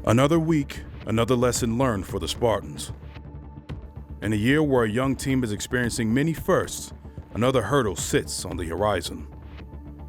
Another week, another lesson learned for the Spartans. In a year where a young team is experiencing many firsts, another hurdle sits on the horizon.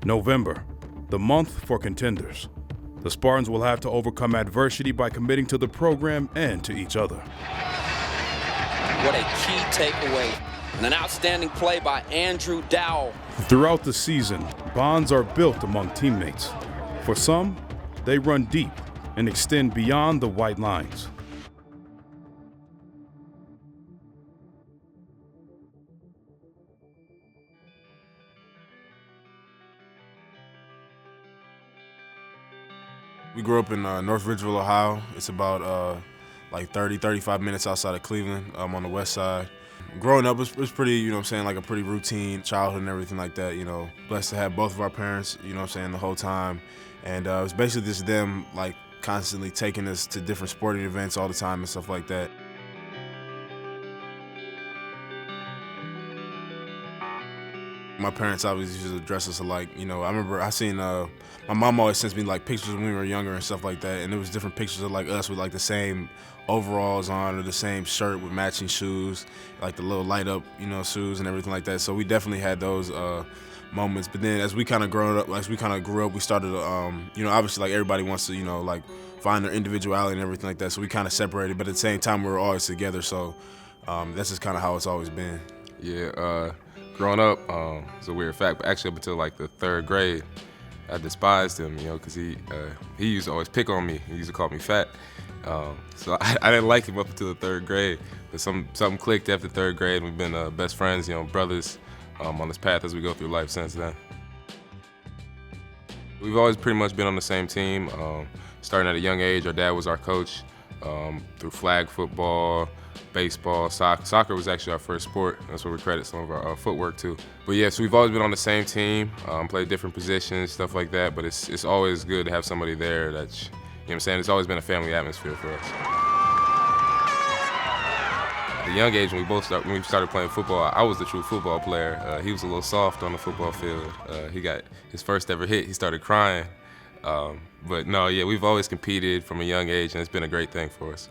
November, the month for contenders. The Spartans will have to overcome adversity by committing to the program and to each other. What a key takeaway. And an outstanding play by Andrew Dowell. Throughout the season, bonds are built among teammates. For some, they run deep and extend beyond the white lines. We grew up in North Ridgeville, Ohio. It's about like 35 minutes outside of Cleveland. I'm on the west side. Growing up, it was pretty, you know what I'm saying, like a pretty routine childhood and everything like that, you know. Blessed to have both of our parents, you know what I'm saying, the whole time. And it was basically just them, like, constantly taking us to different sporting events all the time and stuff like that. My parents obviously used to dress us alike. You know, I remember I seen, my mom always sends me like pictures when we were younger and stuff like that, and there was different pictures of like us with like the same overalls on or the same shirt with matching shoes, like the little light up, you know, shoes and everything like that. So we definitely had those moments. But then as we kind of grew up, we started to, you know, obviously like everybody wants to, you know, like find their individuality and everything like that. So we kind of separated, but at the same time we were always together. So that's just kind of how it's always been. Yeah. Growing up, it's a weird fact, but actually up until like the third grade, I despised him, you know, because he used to always pick on me. He used to call me fat. So I didn't like him up until the third grade. But something clicked after third grade, and we've been best friends, you know, brothers on this path as we go through life since then. We've always pretty much been on the same team. Starting at a young age, our dad was our coach through flag football, baseball, soccer. Soccer was actually our first sport. That's where we credit some of our footwork to. But yeah, so we've always been on the same team, played different positions, stuff like that. But it's always good to have somebody there that's, you know what I'm saying, it's always been a family atmosphere for us. At a young age, when we started playing football, I was the true football player. He was a little soft on the football field. He got his first ever hit, he started crying. But no, yeah, we've always competed from a young age, and it's been a great thing for us.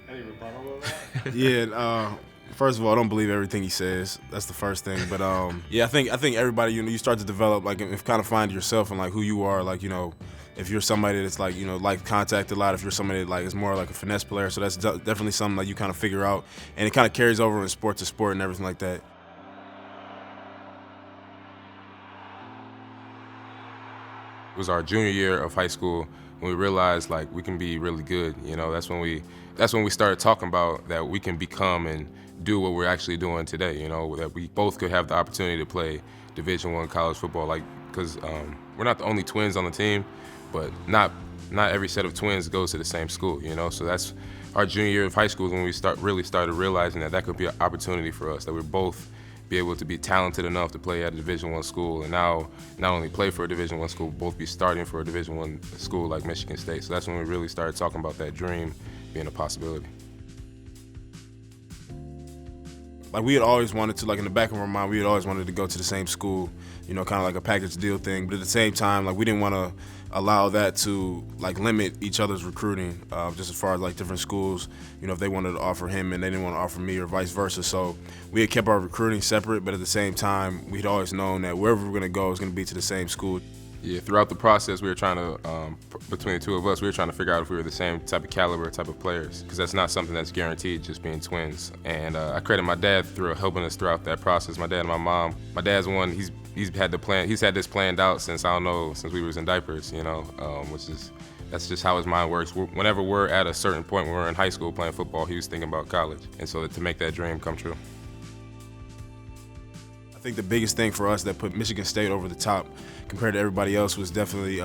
Any rebuttal of that? Yeah, first of all, I don't believe everything he says. That's the first thing. But yeah, I think everybody, you know, you start to develop, like, and kind of find yourself and like who you are. Like, you know, if you're somebody that's like, you know, like contact a lot, if you're somebody that like is more like a finesse player, so that's definitely something that you kind of figure out, and it kind of carries over in sport to sport and everything like that. It was our junior year of high school when we realized like we can be really good. You know, that's when we started talking about that we can become and do what we're actually doing today. You know, that we both could have the opportunity to play Division I college football. Like, because we're not the only twins on the team, but not every set of twins goes to the same school. You know, so that's our junior year of high school when we really started realizing that could be an opportunity for us. That we're both be able to be talented enough to play at a Division I school, and now not only play for a Division I school, both be starting for a Division I school like Michigan State. So that's when we really started talking about that dream being a possibility. Like, we had always wanted to, like, in the back of our mind, we had always wanted to go to the same school, you know, kind of like a package deal thing. But at the same time, like, we didn't want to allow that to, like, limit each other's recruiting, just as far as, like, different schools, you know, if they wanted to offer him and they didn't want to offer me or vice versa. So we had kept our recruiting separate, but at the same time, we'd always known that wherever we're going to go is going to be to the same school. Yeah, throughout the process, we were trying to, between the two of us, we were trying to figure out if we were the same type of caliber, type of players, because that's not something that's guaranteed, just being twins. And I credit my dad for helping us throughout that process, my dad and my mom. My dad's one, he's had this planned out since, I don't know, since we was in diapers, you know, that's just how his mind works. Whenever we're at a certain point when we're in high school playing football, he was thinking about college. And so to make that dream come true. I think the biggest thing for us that put Michigan State over the top compared to everybody else was definitely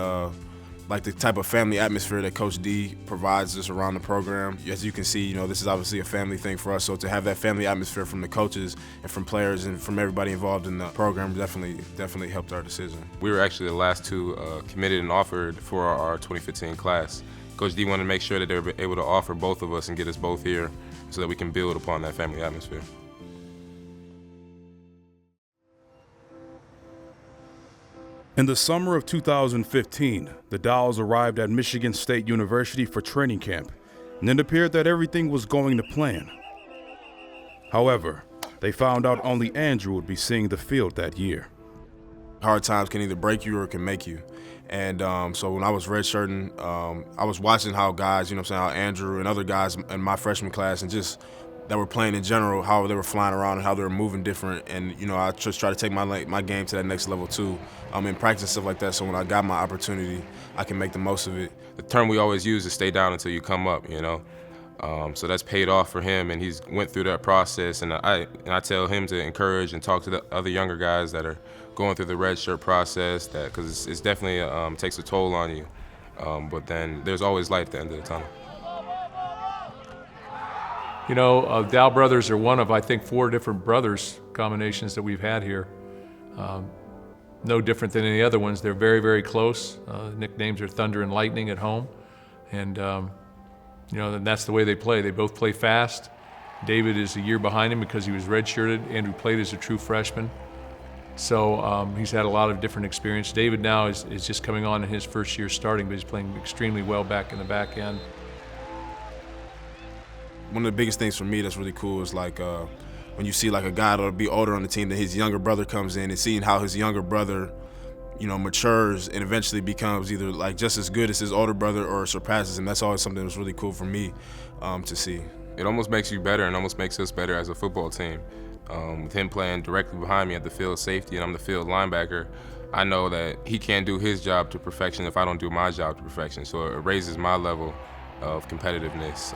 like the type of family atmosphere that Coach D provides us around the program. As you can see, you know, this is obviously a family thing for us, so to have that family atmosphere from the coaches and from players and from everybody involved in the program definitely helped our decision. We were actually the last two committed and offered for our 2015 class. Coach D wanted to make sure that they were able to offer both of us and get us both here so that we can build upon that family atmosphere. In the summer of 2015, the Dowells arrived at Michigan State University for training camp, and it appeared that everything was going to plan. However, they found out only Andrew would be seeing the field that year. Hard times can either break you or it can make you. And so when I was redshirting, I was watching how guys, how Andrew and other guys in my freshman class and just that were playing in general, how they were flying around and how they were moving different. And, I just try to take my game to that next level too, in practice and stuff like that. So when I got my opportunity, I can make the most of it. The term we always use is stay down until you come up, So that's paid off for him, and he's went through that process. And I tell him to encourage and talk to the other younger guys that are going through the red shirt process, that because it's definitely takes a toll on you. But then there's always light at the end of the tunnel. Dowell brothers are one of, I think, 4 different brothers combinations that we've had here. No different than any other ones. They're very, very close. Nicknames are Thunder and Lightning at home. And, and that's the way they play. They both play fast. David is a year behind him because he was redshirted. Andrew played as a true freshman. So he's had a lot of different experience. David now is just coming on in his first year starting, but he's playing extremely well back in the back end. One of the biggest things for me that's really cool is like when you see like a guy that'll be older on the team, that his younger brother comes in and seeing how his younger brother, matures and eventually becomes either like just as good as his older brother or surpasses him. That's always something that's really cool for me to see. It almost makes you better and almost makes us better as a football team. With him playing directly behind me at the field safety and I'm the field linebacker, I know that he can't do his job to perfection if I don't do my job to perfection. So it raises my level of competitiveness.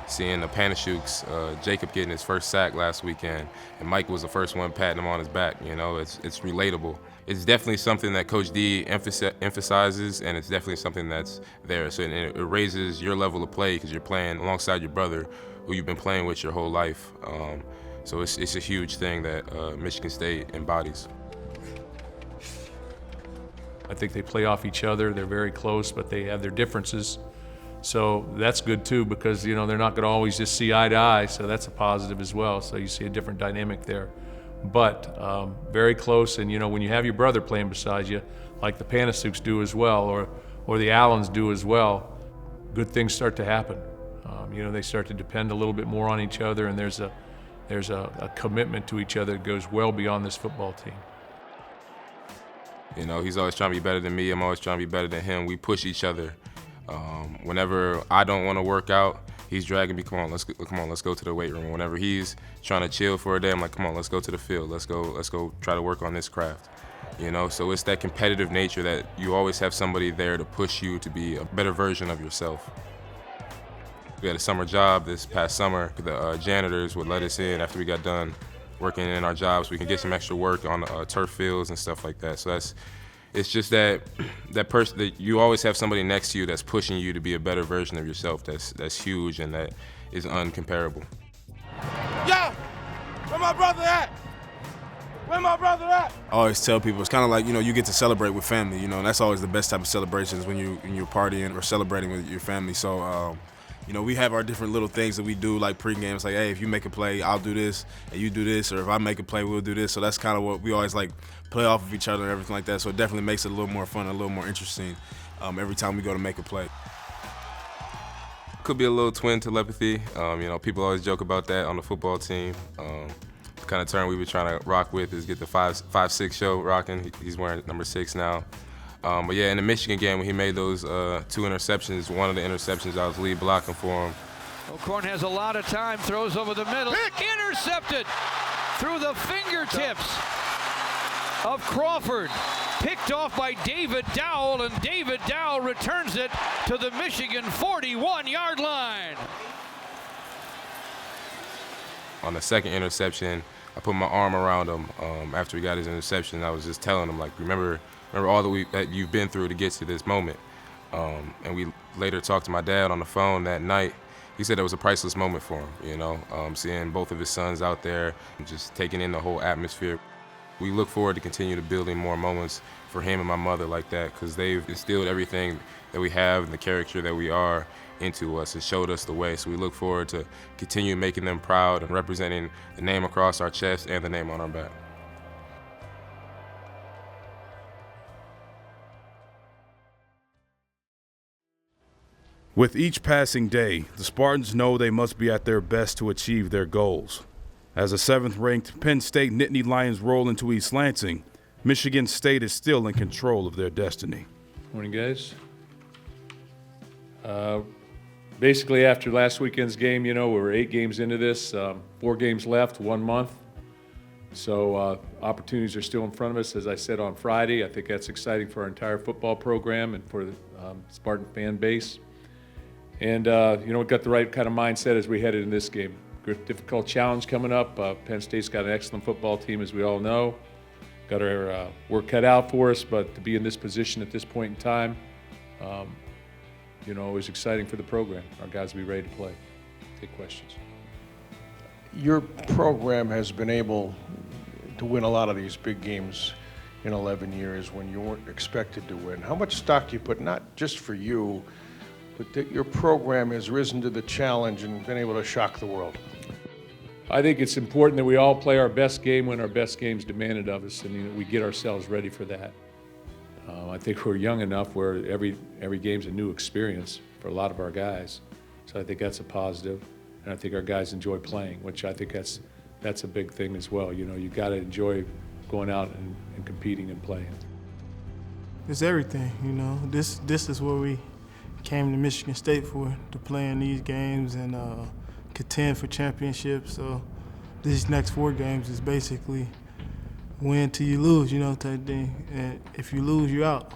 Seeing the Panashukes, Jacob getting his first sack last weekend, and Mike was the first one patting him on his back. It's relatable. It's definitely something that Coach D emphasizes, and it's definitely something that's there. So it raises your level of play because you're playing alongside your brother, who you've been playing with your whole life. So it's a huge thing that Michigan State embodies. I think they play off each other. They're very close, but they have their differences. So that's good too, because they're not going to always just see eye to eye. So that's a positive as well. So you see a different dynamic there. But very close, and when you have your brother playing beside you, like the Panasuks do as well, or the Allens do as well, good things start to happen. They start to depend a little bit more on each other, and there's a commitment to each other that goes well beyond this football team. He's always trying to be better than me. I'm always trying to be better than him. We push each other. Whenever I don't want to work out, he's dragging me. Come on, let's go to the weight room. Whenever he's trying to chill for a day, I'm like, come on, let's go to the field. Let's go try to work on this craft. So it's that competitive nature that you always have somebody there to push you to be a better version of yourself. We had a summer job this past summer. The janitors would let us in after we got done working in our jobs. We can get some extra work on turf fields and stuff like that. So it's just that person that you always have somebody next to you that's pushing you to be a better version of yourself. That's huge and that is uncomparable. Yo, where my brother at? Where my brother at? I always tell people it's kind of like you get to celebrate with family, and that's always the best type of celebrations when you're partying or celebrating with your family. So we have our different little things that we do, like pregame. It's like, hey, if you make a play, I'll do this, and you do this, or if I make a play, we'll do this. So that's kind of what we always like play off of each other and everything like that. So it definitely makes it a little more fun, a little more interesting every time we go to make a play. Could be a little twin telepathy. People always joke about that on the football team. The kind of term we were trying to rock with is get the 5'6" show rocking. He's wearing number 6 now. But yeah, in the Michigan game when he made those 2 interceptions, one of the interceptions I was lead blocking for him. O'Korn has a lot of time, throws over the middle. Intercepted through the fingertips of Crawford. Picked off by David Dowell, and David Dowell returns it to the Michigan 41-yard line. On the second interception, I put my arm around him after he got his interception. I was just telling him, like, remember all that you've been through to get to this moment. And we later talked to my dad on the phone that night. He said it was a priceless moment for him, seeing both of his sons out there and just taking in the whole atmosphere. We look forward to continue to building more moments for him and my mother like that, because they've instilled everything that we have and the character that we are into us and showed us the way. So we look forward to continue making them proud and representing the name across our chest and the name on our back. With each passing day, the Spartans know they must be at their best to achieve their goals. As the 7th-ranked Penn State Nittany Lions roll into East Lansing, Michigan State is still in control of their destiny. Morning, guys. Basically, after last weekend's game, we were 8 games into this, 4 games left, 1 month. So opportunities are still in front of us. As I said on Friday, I think that's exciting for our entire football program and for the Spartan fan base. And, we've got the right kind of mindset as we headed in this game. Difficult challenge coming up. Penn State's got an excellent football team, as we all know. Got our work cut out for us, but to be in this position at this point in time, it was exciting for the program. Our guys will be ready to play. Take questions. Your program has been able to win a lot of these big games in 11 years when you weren't expected to win. How much stock do you put, not just for you, but that your program has risen to the challenge and been able to shock the world? I think it's important that we all play our best game when our best game's demanded of us, and we get ourselves ready for that. I think we're young enough where every game's a new experience for a lot of our guys, so I think that's a positive, and I think our guys enjoy playing, which I think that's a big thing as well. You got to enjoy going out and competing and playing. It's everything, This is what we came to Michigan State for, to play in these games and contend for championships. So these next 4 games is basically win till you lose, type thing. And if you lose, you're out.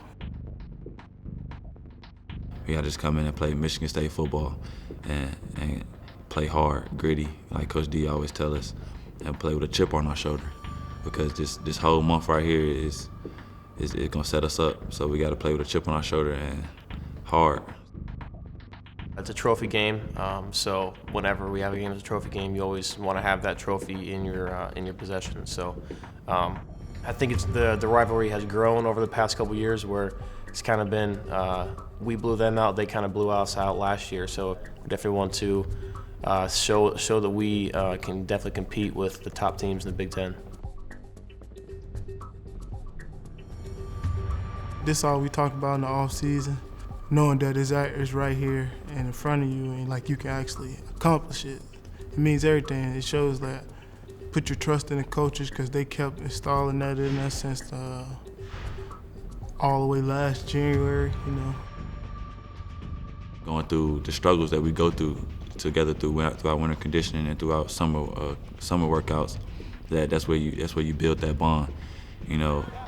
We gotta just come in and play Michigan State football and play hard, gritty, like Coach D always tell us, and play with a chip on our shoulder. Because this whole month right here is gonna set us up. So we gotta play with a chip on our shoulder and hard. It's a trophy game, so whenever we have a game as a trophy game, you always want to have that trophy in your possession. So I think it's the rivalry has grown over the past couple years, where it's kind of been we blew them out, they kind of blew us out last year. So we definitely want to show that we can definitely compete with the top teams in the Big Ten. This is all we talk about in the off season. Knowing that it's right here and in front of you, and you can actually accomplish it. It means everything. It shows that put your trust in the coaches, because they kept installing that in us since all the way last January, Going through the struggles that we go through together throughout winter conditioning and throughout summer workouts, that's where you build that bond,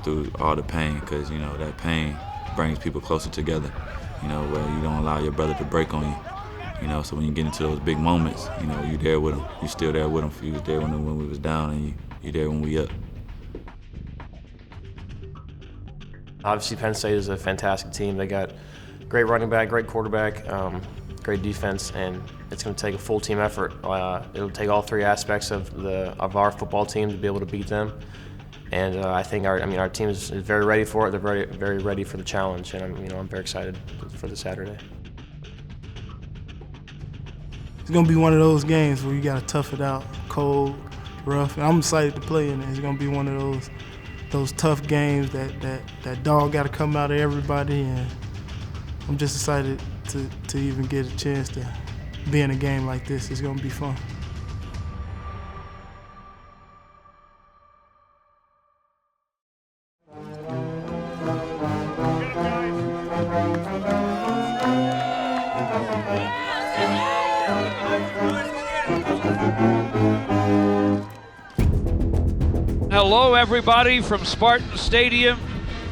through all the pain, because that pain brings people closer together. Where you don't allow your brother to break on you. So when you get into those big moments, you're there with them. You're still there with them. You was there when we was down, and you're there when we up. Obviously, Penn State is a fantastic team. They got great running back, great quarterback, great defense, and it's going to take a full team effort. It'll take all 3 aspects of our football team to be able to beat them. And I think our team is very ready for it. They're very, very ready for the challenge, and I'm very excited for the Saturday. It's gonna be one of those games where you gotta tough it out, cold, rough. And I'm excited to play in it. It's gonna be one of those tough games that dog gotta come out of everybody, and I'm just excited to even get a chance to be in a game like this. It's gonna be fun. Hello, everybody, from Spartan Stadium.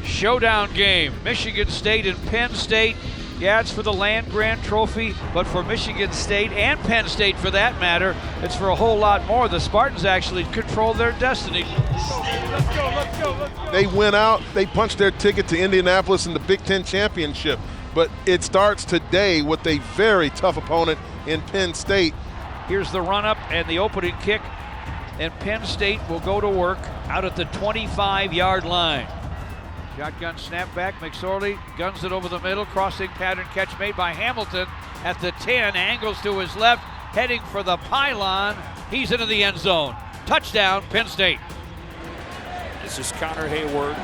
Showdown game. Michigan State and Penn State. Yeah, it's for the Land Grant Trophy, but for Michigan State and Penn State, for that matter, it's for a whole lot more. The Spartans actually control their destiny. Let's go. They went out, they punched their ticket to Indianapolis in the Big Ten Championship, but it starts today with a very tough opponent in Penn State. Here's the run-up and the opening kick, and Penn State will go to work out at the 25-yard line. Shotgun snap back, McSorley guns it over the middle, crossing pattern catch made by Hamilton at the 10, angles to his left, heading for the pylon. He's into the end zone. Touchdown, Penn State. This is Connor Hayward,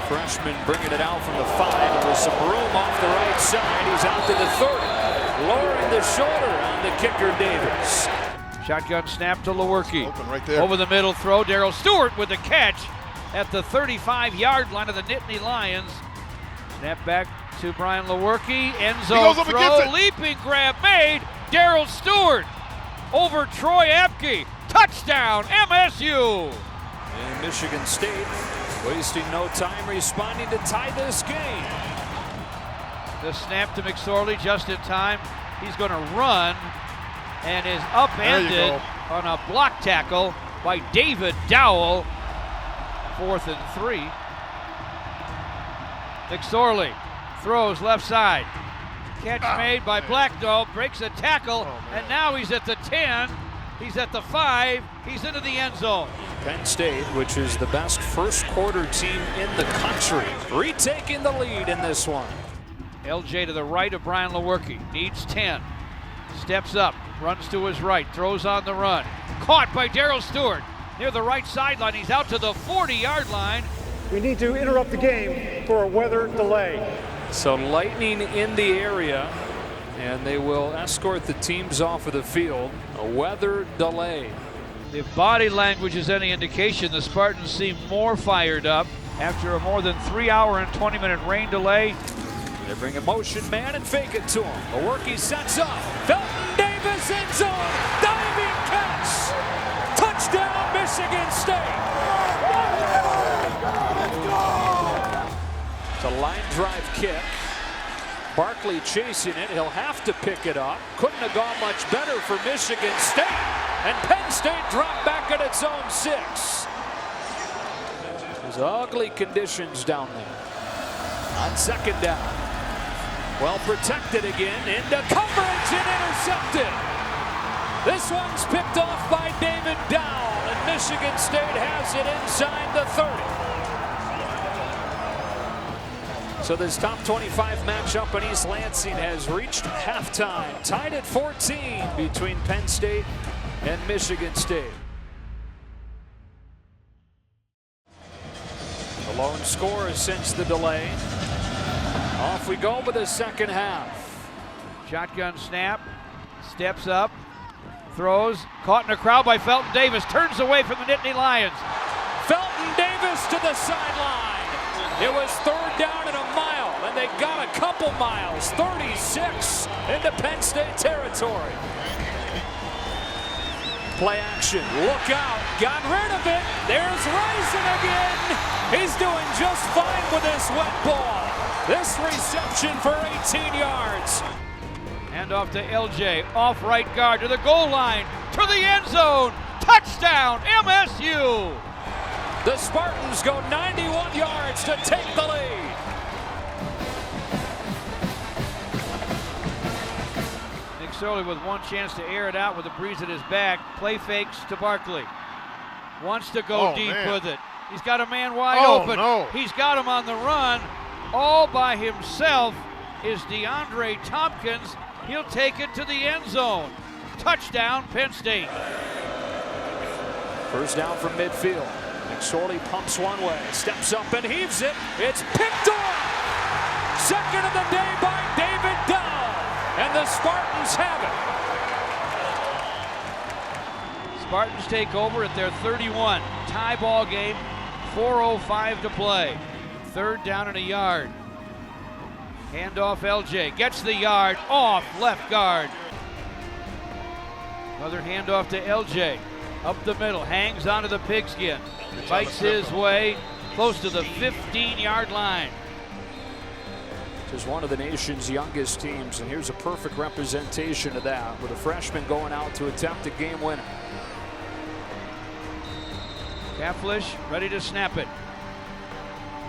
freshman, bringing it out from the 5, and with some room off the right side, he's out to the 30. lowering the shoulder on the kicker, Davis. Shotgun snap to Lewerke. Open right there. Over the middle throw. Darrell Stewart with the catch at the 35-yard line of the Nittany Lions. Snap back to Brian Lewerke. End zone throw. Leaping grab made. Darrell Stewart over Troy Apke. Touchdown, MSU. And Michigan State wasting no time responding to tie this game. The snap to McSorley just in time. He's going to run and is upended on a block tackle by David Dowell. 4th and 3. McSorley throws left side. Catch made by Blacknall, breaks a tackle, and now he's at the 10. He's at the 5. He's into the end zone. Penn State, which is the best first quarter team in the country, retaking the lead in this one. LJ to the right of Brian Lewerke, needs 10. Steps up, runs to his right, throws on the run. Caught by Darrell Stewart near the right sideline. He's out to the 40-yard line. We need to interrupt the game for a weather delay. So lightning in the area, and they will escort the teams off of the field. A weather delay. If body language is any indication, the Spartans seem more fired up after a more than 3-hour and 20-minute rain delay. They bring a motion man and fake it to him. Lewerke sets up. Felton Davis end zone. Diving catch. Touchdown, Michigan State. It's a line drive kick. Barkley chasing it. He'll have to pick it up. Couldn't have gone much better for Michigan State. And Penn State dropped back at its own 6. There's ugly conditions down there. On second down. Well protected again, into coverage and intercepted. This one's picked off by David Dowell, and Michigan State has it inside the 30. So this top 25 matchup in East Lansing has reached halftime. Tied at 14 between Penn State and Michigan State. The lone scorer since the delay. Off we go with the second half. Shotgun snap, steps up, throws, caught in a crowd by Felton Davis, turns away from the Nittany Lions. Felton Davis to the sideline. It was 3rd down and a mile, and they got a couple miles, 36 into Penn State territory. Play action, look out, got rid of it. There's Rison again. He's doing just fine with this wet ball. This reception for 18 yards. Hand off to LJ, off right guard to the goal line, to the end zone. Touchdown, MSU. The Spartans go 91 yards to take the lead. McSorley with one chance to air it out with a breeze at his back. Play fakes to Barkley. Wants to go deep with it. He's got a man wide open. No. He's got him on the run. All by himself is DeAndre Tompkins. He'll take it to the end zone. Touchdown, Penn State. First down from midfield. McSorley pumps one way, steps up and heaves it. It's picked off. Second of the day by David Dowell. And the Spartans have it. Spartans take over at their 31. Tie ball game, 4:05 to play. 3rd down and a yard. Handoff LJ, gets the yard, off left guard. Another handoff to LJ, up the middle, hangs onto the pigskin, fights his way close to the 15-yard line. This is one of the nation's youngest teams, and here's a perfect representation of that, with a freshman going out to attempt a game winner. Kaflish ready to snap it.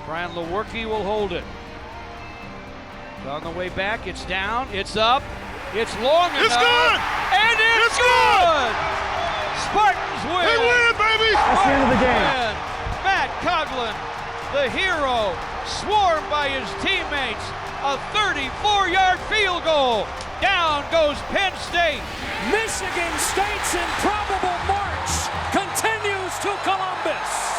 Brian Lewerke will hold it. On the way back, it's down, it's up, it's long enough. It's good! And it's good! Spartans win! They win, baby! That's the end of the game. Win. Matt Coughlin, the hero, swarmed by his teammates. A 34-yard field goal. Down goes Penn State. Michigan State's improbable march continues to Columbus.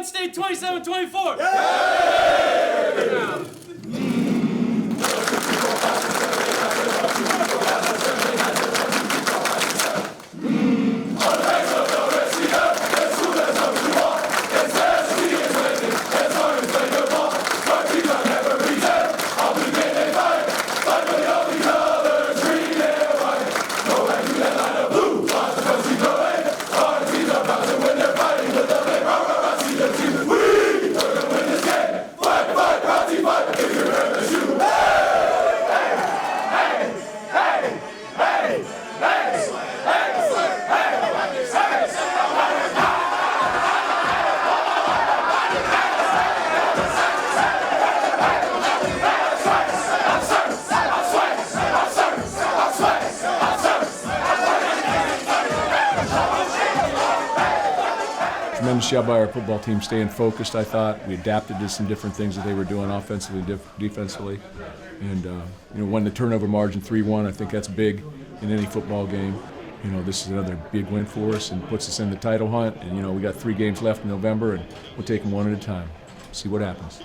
Penn State 27-24. Tremendous job by our football team staying focused, I thought. We adapted to some different things that they were doing offensively, defensively. And, won the turnover margin 3-1. I think that's big in any football game. This is another big win for us and puts us in the title hunt. And, we got 3 games left in November, and we'll take them one at a time. See what happens.